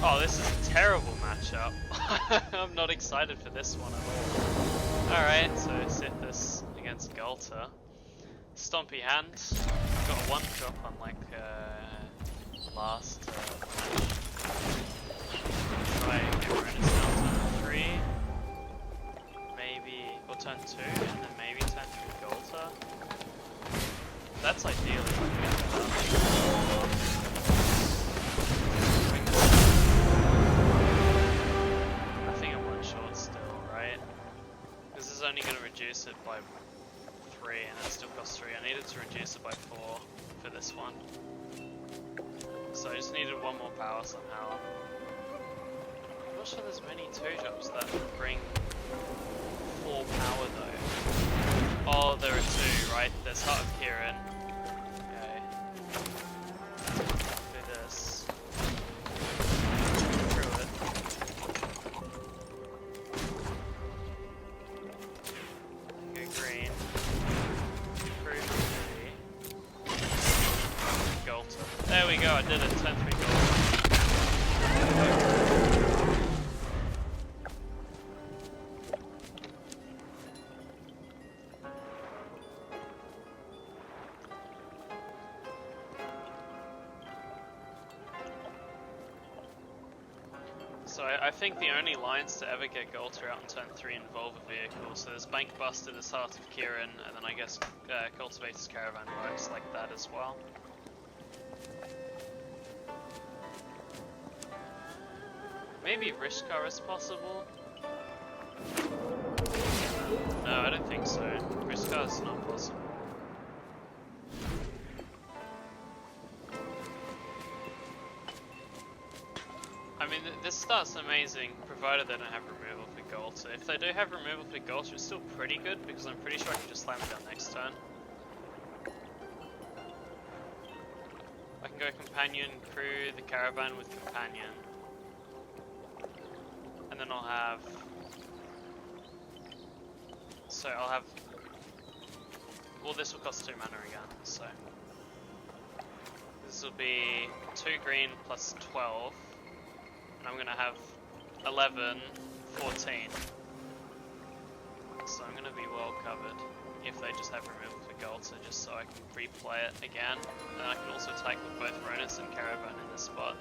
Oh, this is a terrible matchup. I'm not excited for this one at all. Alright, so Sythis against Ghalta. Stompy hand. Got a 1-drop unlike last try and get Renus now turn 3. Maybe, or turn 2, and then maybe turn 3 Ghalta. That's ideally what we get I think I'm one short still, right? This is only going to reduce it by 3 and it still costs 3. I needed to reduce it by 4 for this one. So I just needed 1 more power somehow. I'm not sure there's many 2-drops that bring 4 power though. Oh, there are 2, right? There's Heart of Kieran. Okay. Do this. Screw it. Go green. Improve 3. Ghalta. There we go, I did it. Turn 3 Ghalta. So I think the only lines to ever get Ghalta out in turn 3 involve a vehicle. So there's Bank Buster, there's Heart of Kieran, and then I guess Cultivator's Caravan works like that as well. Maybe Rishkar is possible? No, I don't think so. Rishkar is not possible. I mean, this start's amazing, provided they don't have removal for Ghalta. If they do have removal for Ghalta, it's still pretty good, because I'm pretty sure I can just slam it down next turn. I can go Companion, Crew, the Caravan with Companion. And then I'll have... So I'll have... Well, this will cost 2 mana again, so... This will be 2 green plus 12. And I'm gonna have 11, 14. So I'm gonna be well covered if they just have removal for Ghalta, just so I can replay it again. And I can also attack with both Ronus and Caravan in this spot.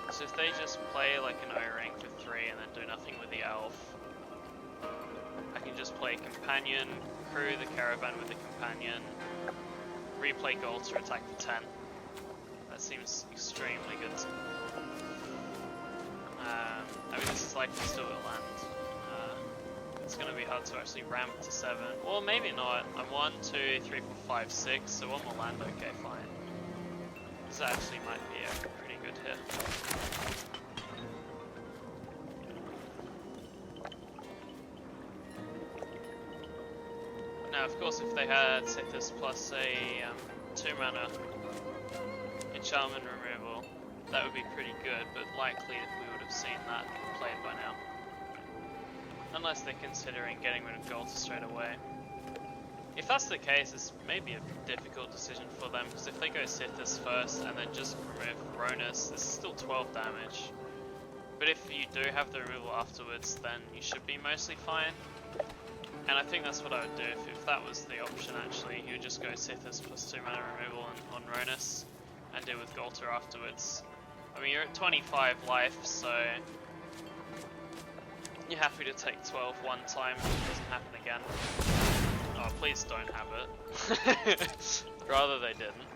So if they just play like an O-ring for 3 and then do nothing with the Elf, I can just play Companion, Crew the Caravan with the Companion, replay Ghalta, attack for 10. That seems extremely good to me. I mean, this is likely still will land. It's going to be hard to actually ramp to 7. Well, maybe not. I'm 1, 2, 3, 4, 5, 6, so 1 more land, okay, fine. This actually might be a pretty good hit. Now, of course, if they had Sythis plus a 2 mana enchantment removal, that would be pretty good, but likely we would have seen that played by now. Unless they're considering getting rid of Ghalta straight away. If that's the case, it's maybe a difficult decision for them, because if they go Sythis first and then just remove Ronus, this is still 12 damage. But if you do have the removal afterwards, then you should be mostly fine. And I think that's what I would do if that was the option actually. You would just go Sythis plus 2 mana removal on Ronus and deal with Ghalta afterwards. I mean, you're at 25 life, so you're happy to take 12 one time if it doesn't happen again. Oh, please don't have it. Rather they didn't.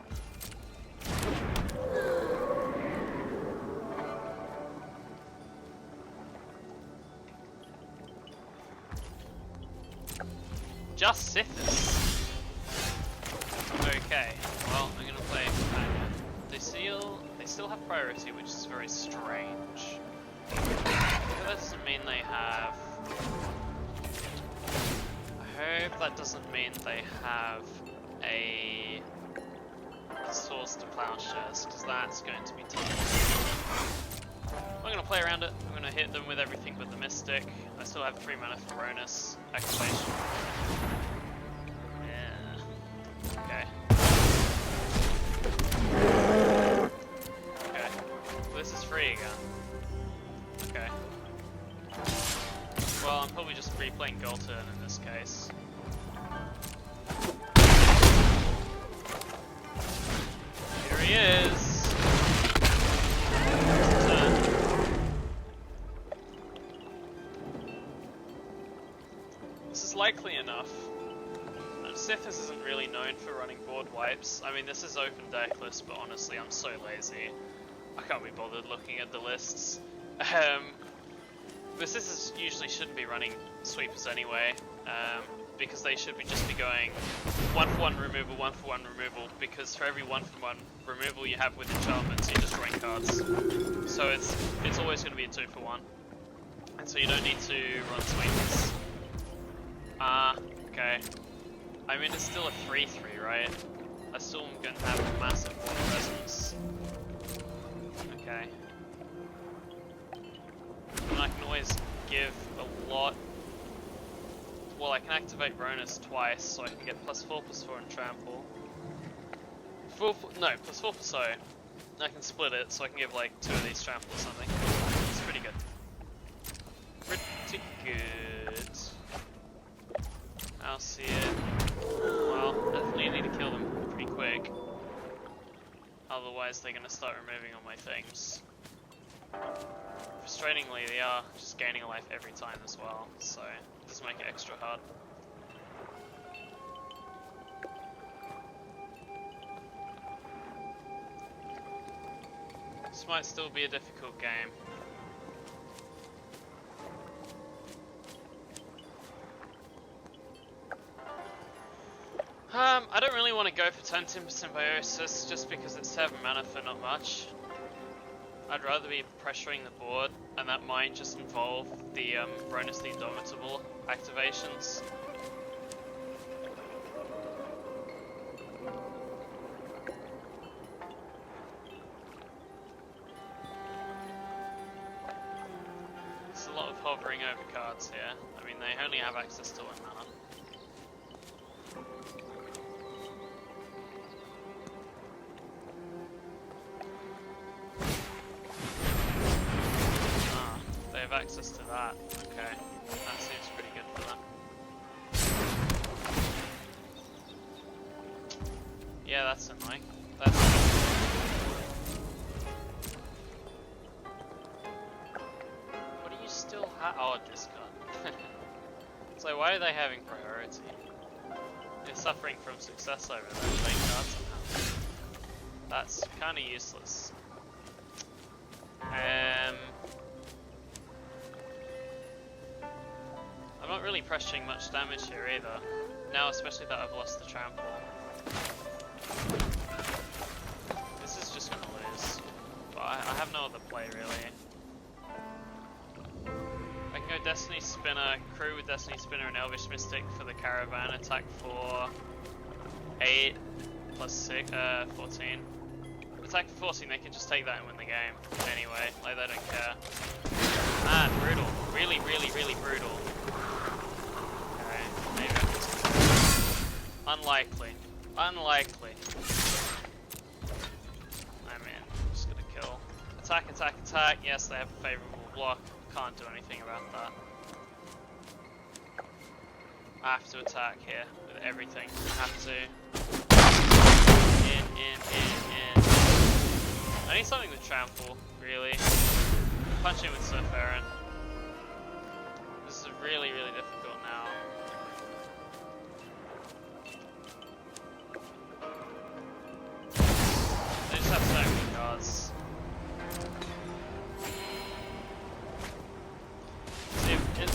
Just Sythis. Okay, well, I'm gonna play Companion. They still have priority, which is very strange. That doesn't mean they have... I hope that doesn't mean they have a Swords to Plowshares, because that's going to be tough. I'm going to play around it. I'm going to hit them with everything but the Mystic. I still have 3 mana for Ronus activation. Yeah. Okay. Okay. Well, this is free again. I'm probably just replaying Ghalta in this case. Here he is! This is likely enough. Sythis isn't really known for running board wipes. I mean, this is open decklist, but honestly, I'm so lazy. I can't be bothered looking at the lists. But Sythis usually shouldn't be running sweepers anyway, because they should just be going 1-for-1 removal, 1-for-1 removal, because for every 1-for-1 removal you have with enchantments, you're just drawing cards. So it's always going to be a 2-for-1. And so you don't need to run sweepers. Okay. I mean, it's still a 3-3, right? I still am going to have a massive board presence. Okay. And I can always give a lot. Well, I can activate Ronus twice, so I can get +4/+4 and trample. No, +4/+0. I can split it, so I can give like 2 of these trample or something. It's pretty good. Pretty good. I'll see it. Well, definitely need to kill them pretty quick. Otherwise, they're going to start removing all my things. Frustratingly, they are just gaining a life every time as well, so it does make it extra hard. This might still be a difficult game. I don't really want to go for 10 Symbiosis just because it's 7 mana for not much. I'd rather be pressuring the board, and that might just involve the Ronus the Indomitable activations. There's a lot of hovering over cards here. I mean, they only have access to 1 mana. Access to that. Okay, that seems pretty good for them. Yeah, that's annoying. That's what do you still have? Oh, discard. So why are they having priority? They're suffering from success over there. Playing cards somehow. That's kind of useless. I'm not really pressuring much damage here either. Now, especially that I've lost the trample. This is just gonna lose. But I have no other play really. I can go Destiny Spinner, crew with Destiny Spinner and Elvish Mystic for the Caravan, attack for 8 plus 6, 14. Attack for 14, they can just take that and win the game. Anyway, like they don't care. Man, brutal. Really, really, really brutal. Maybe I'm just... Unlikely. Unlikely. I mean, I'm just gonna kill. Attack, attack, attack. Yes, they have a favourable block. Can't do anything about that. I have to attack here with everything. I have to. In. I need something with trample, really. Punch in with Surf Aaron. This is really, really difficult now. They just have so many cards. See, this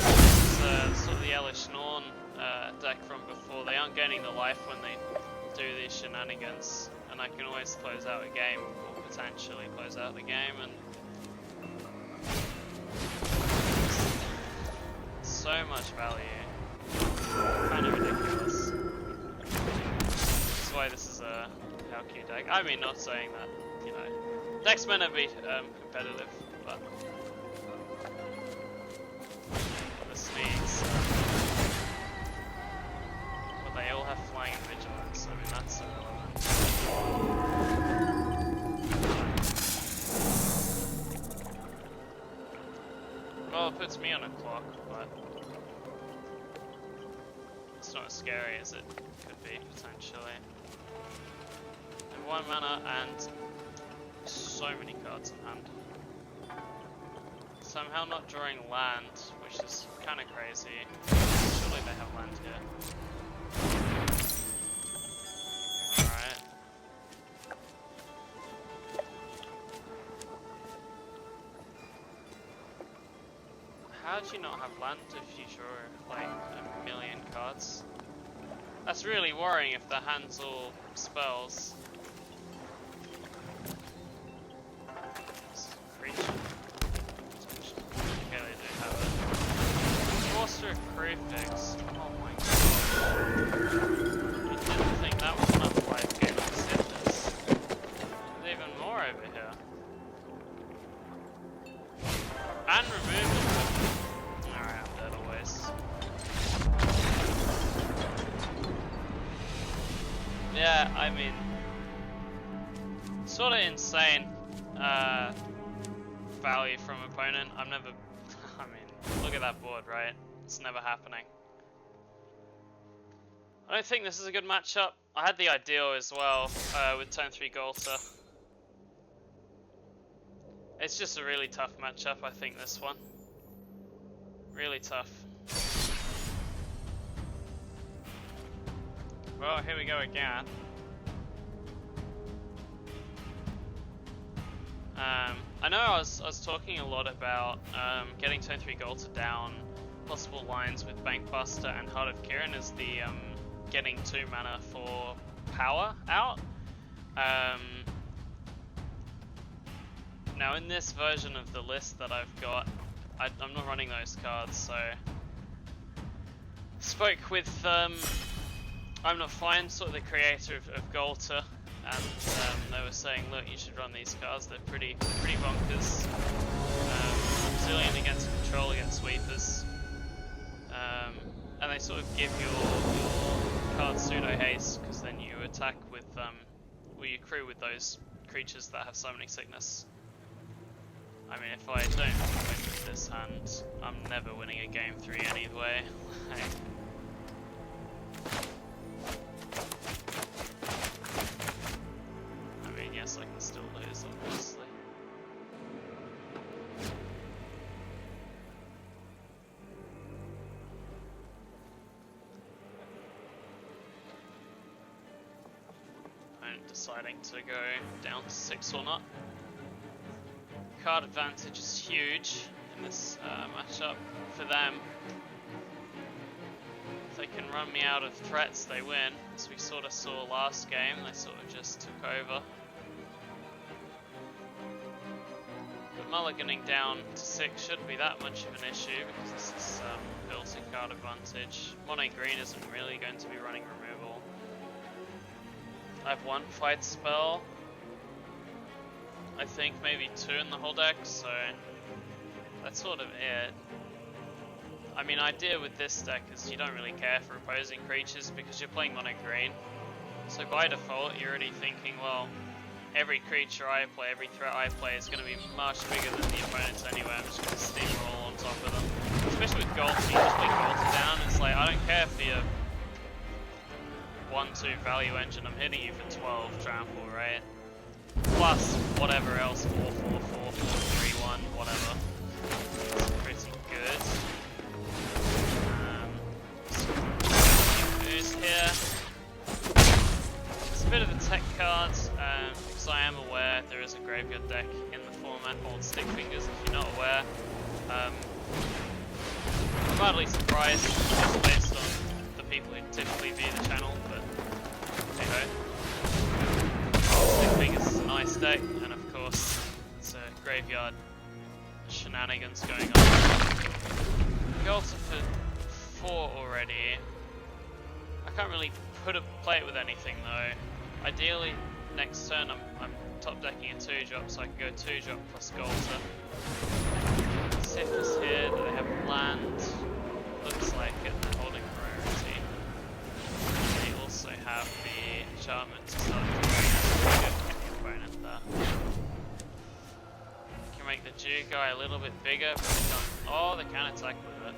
is sort of the Elish Norn deck from before. They aren't gaining the life when they do these shenanigans, and I can always close out a game, or potentially close out the game, and so much value. Kind of ridiculous. That's why this is a Valkyrie deck. I mean, not saying that, you know, decks meant to be competitive, but this means well, they all have flying and vigilance. I mean, that's irrelevant. Well, it puts me on a clock, but not as scary as it could be, potentially. And 1 mana and so many cards in hand. Somehow not drawing land, which is kind of crazy. Surely they have land here. Alright. How do you not have land if you draw like a million cards? That's really worrying if the hand's all spells. Creature. Okay, they do have it. Sorcerer Prefix. Oh my god. I didn't think that was enough life gain on Sythis. There's even more over here. And removal. Alright, I'm dead always. Yeah, I mean, sort of insane value from opponent. I'm never, I mean, look at that board, right? It's never happening. I don't think this is a good matchup. I had the ideal as well with turn 3 Ghalta. It's just a really tough matchup, I think, this one. Really tough. Well, here we go again. I know I was talking a lot about getting turn 3 Ghalta down, possible lines with Bankbuster and Heart of Kirin as the getting 2 mana for power out. Now in this version of the list that I've got, I'm not running those cards, so spoke with I'm Not Fine, sort of the creator of Ghalta, and they were saying, look, you should run these cards, they're pretty bonkers. Resilient against control, against sweepers. And they sort of give your card pseudo haste, because then you attack with, well, you crew with those creatures that have summoning sickness. I mean, if I don't win with this hand, I'm never winning a game 3 anyway. I mean, yes, I can still lose, obviously. I'm deciding to go down to 6 or not. Card advantage is huge in this matchup for them. If they can run me out of threats, they win. As we sort of saw last game, they sort of just took over. But mulliganing down to 6 shouldn't be that much of an issue because this is built-in card advantage. Mono green isn't really going to be running removal. I have 1 fight spell. I think maybe 2 in the whole deck, so that's sort of it. I mean, idea with this deck is you don't really care for opposing creatures because you're playing mono green. So by default, you're already thinking, well, every creature I play, every threat I play is going to be much bigger than the opponent's anyway. I'm just going to steamroll on top of them. Especially with Ghalta, you just put Ghalta down. It's like, I don't care for your 1-2 value engine, I'm hitting you for 12 trample, right? Plus whatever else, 4-4, 4-4, 3-1, whatever. It's pretty good. Boost here. It's a bit of a tech card, because I am aware there is a graveyard deck in the format called Stick Fingers, if you're not aware. I'm mildly surprised just based on the people who typically view the channel, but hey ho. Stick Fingers is a nice deck, and of course, it's a graveyard shenanigans going on. Ghalta for 4 already. I can't really play it with anything though. Ideally, next turn I'm top decking a 2-drop, so I can go 2-drop plus Ghalta. Sythis here, do they have land? Looks like it, they're holding priority. They also have the enchantment to start the good opponent there. Can make the Jew guy a little bit bigger, but they can't. Oh, they can attack with it.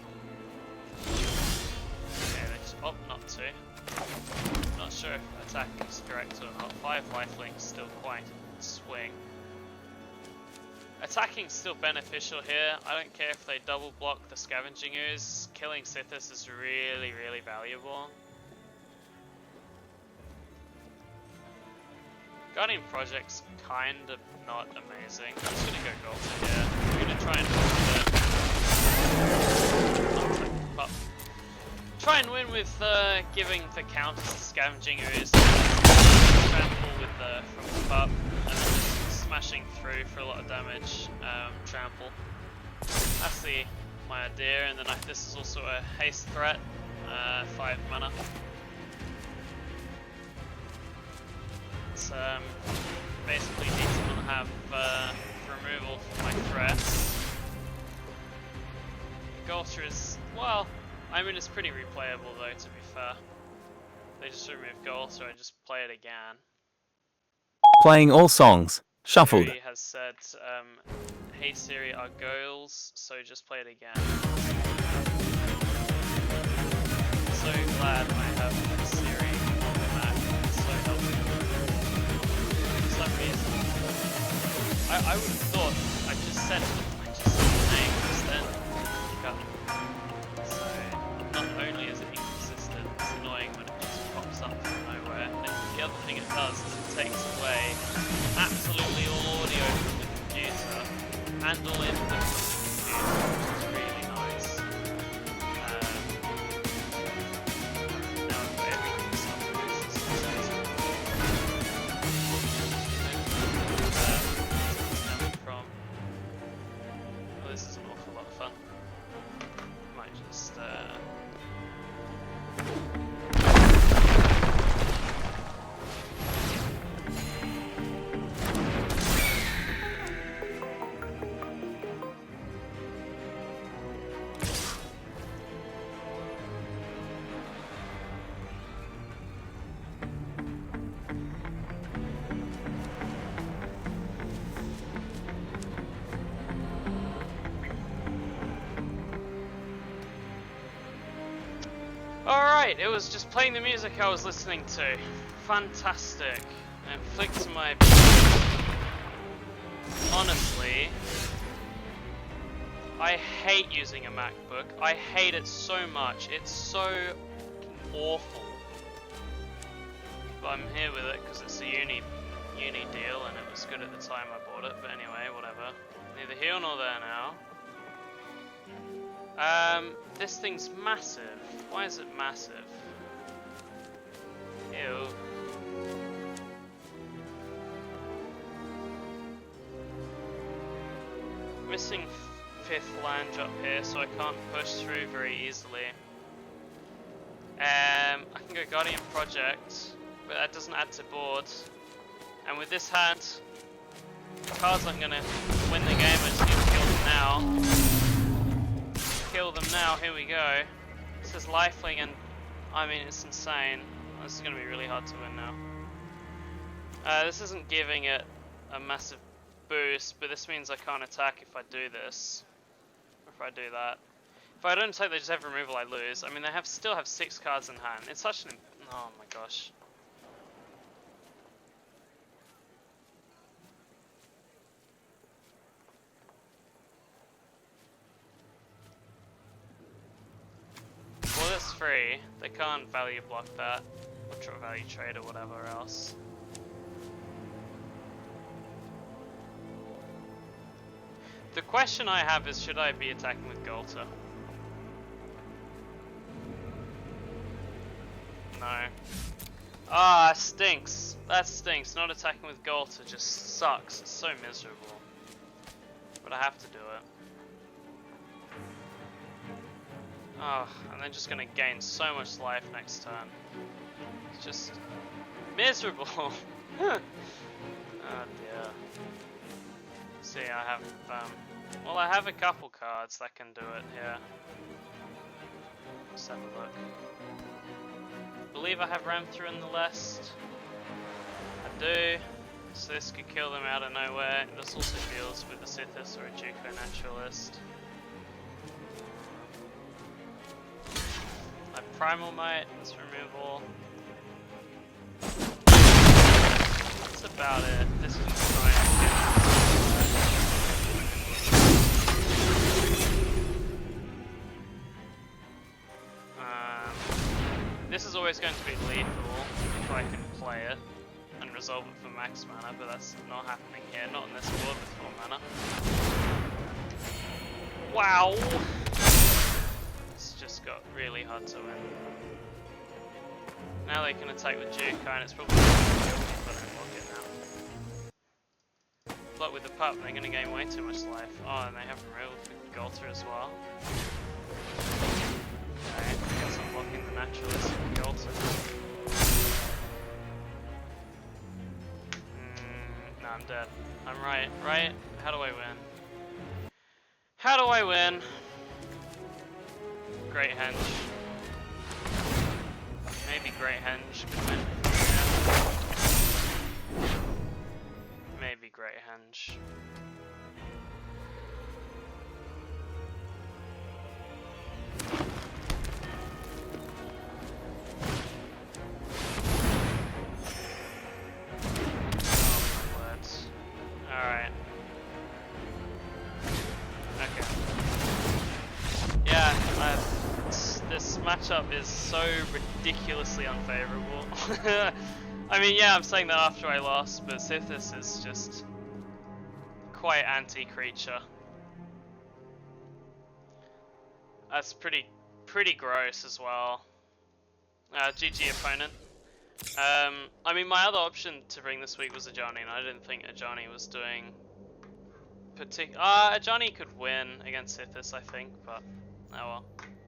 Okay, they just Oh, not 2. Not sure if attacking is correct or not. 5 lifelink is still quite a swing. Attacking is still beneficial here. I don't care if they double block the scavenging ooze. Killing Sythis is really, really valuable. Guardian Project's kind of not amazing. I'm just gonna go Ghalta here. We're gonna try and try and win with giving the counters to scavenging ooze, trample with from the pup, and then just smashing through for a lot of damage. Trample. That's my idea, and then this is also a haste threat. 5 mana. It's basically needs to have removal from my threats. Ghalta is, well, I mean it's pretty replayable though, to be fair. They just remove Ghalta, I just play it again. Playing all songs. Shuffled. Siri has said, hey Siri, our goals, so just play it again. So glad I have Siri on the Mac, it's so helpful. For some reason, I would have thought I just said the name just then. So not only is it inconsistent, it's annoying when it just pops up from nowhere. And the other thing it does is it takes away absolutely all audio from the computer and all input from the computer, which is really nice. Now I've got everything set up with this successful. Coming from. Oh, this is an awful lot of fun. Might just Alright, it was just playing the music I was listening to. Fantastic. And flick to my... Honestly, I hate using a MacBook. I hate it so much. It's so awful. But I'm here with it because it's a uni deal and it was good at the time I bought it. But anyway, whatever. Neither here nor there now. This thing's massive. Why is it massive? Ew. Missing 5th land up here, so I can't push through very easily. I can go Guardian Project, but that doesn't add to board. And with this hand, cards aren't gonna win the game, I just need to kill them now. Kill them now, here we go. This is lifelink and I mean it's insane. This is going to be really hard to win now. This isn't giving it a massive boost, but this means I can't attack if I do this. Or if I do that. If I don't attack, they just have removal, I lose. I mean they still have 6 cards in hand. It's such an... oh my gosh. Well, that's free. They can't value block that, or value trade or whatever else. The question I have is, should I be attacking with Ghalta? No. Ah, stinks. That stinks. Not attacking with Ghalta just sucks. It's so miserable. But I have to do it. Oh, and they're just gonna gain so much life next turn. It's just miserable. Oh dear. See, I have well, I have a couple cards that can do it here. Let's have a look. I believe I have ram through in the list. I do. So this could kill them out of nowhere. This also deals with a Sythis or a Juco Naturalist. I Primal might, this removal. That's about it. This is just trying to this is always going to be lethal if I can play it and resolve it for max mana, but that's not happening here, not on this board with full mana. Wow! It's just got really hard to win. Now they can attack with Jukai and it's probably going to kill me if I don't block it now. But with the pup, they're going to gain way too much life. Oh, and they have removed with Ghalta as well. Okay, I guess I'm blocking the naturalist with Ghalta. No, I'm dead. I'm right. How do I win? How do I win? Great Henge. Maybe Great Henge could win. Yeah. Maybe Great Henge. Alright. Okay. Yeah, this matchup is so ridiculously unfavourable. I mean, yeah, I'm saying that after I lost, but Sythis is just quite anti-creature. That's pretty gross as well. GG opponent. I mean, my other option to bring this week was Ajani, and I didn't think Ajani was doing Ajani could win against Sythis, I think, but oh well.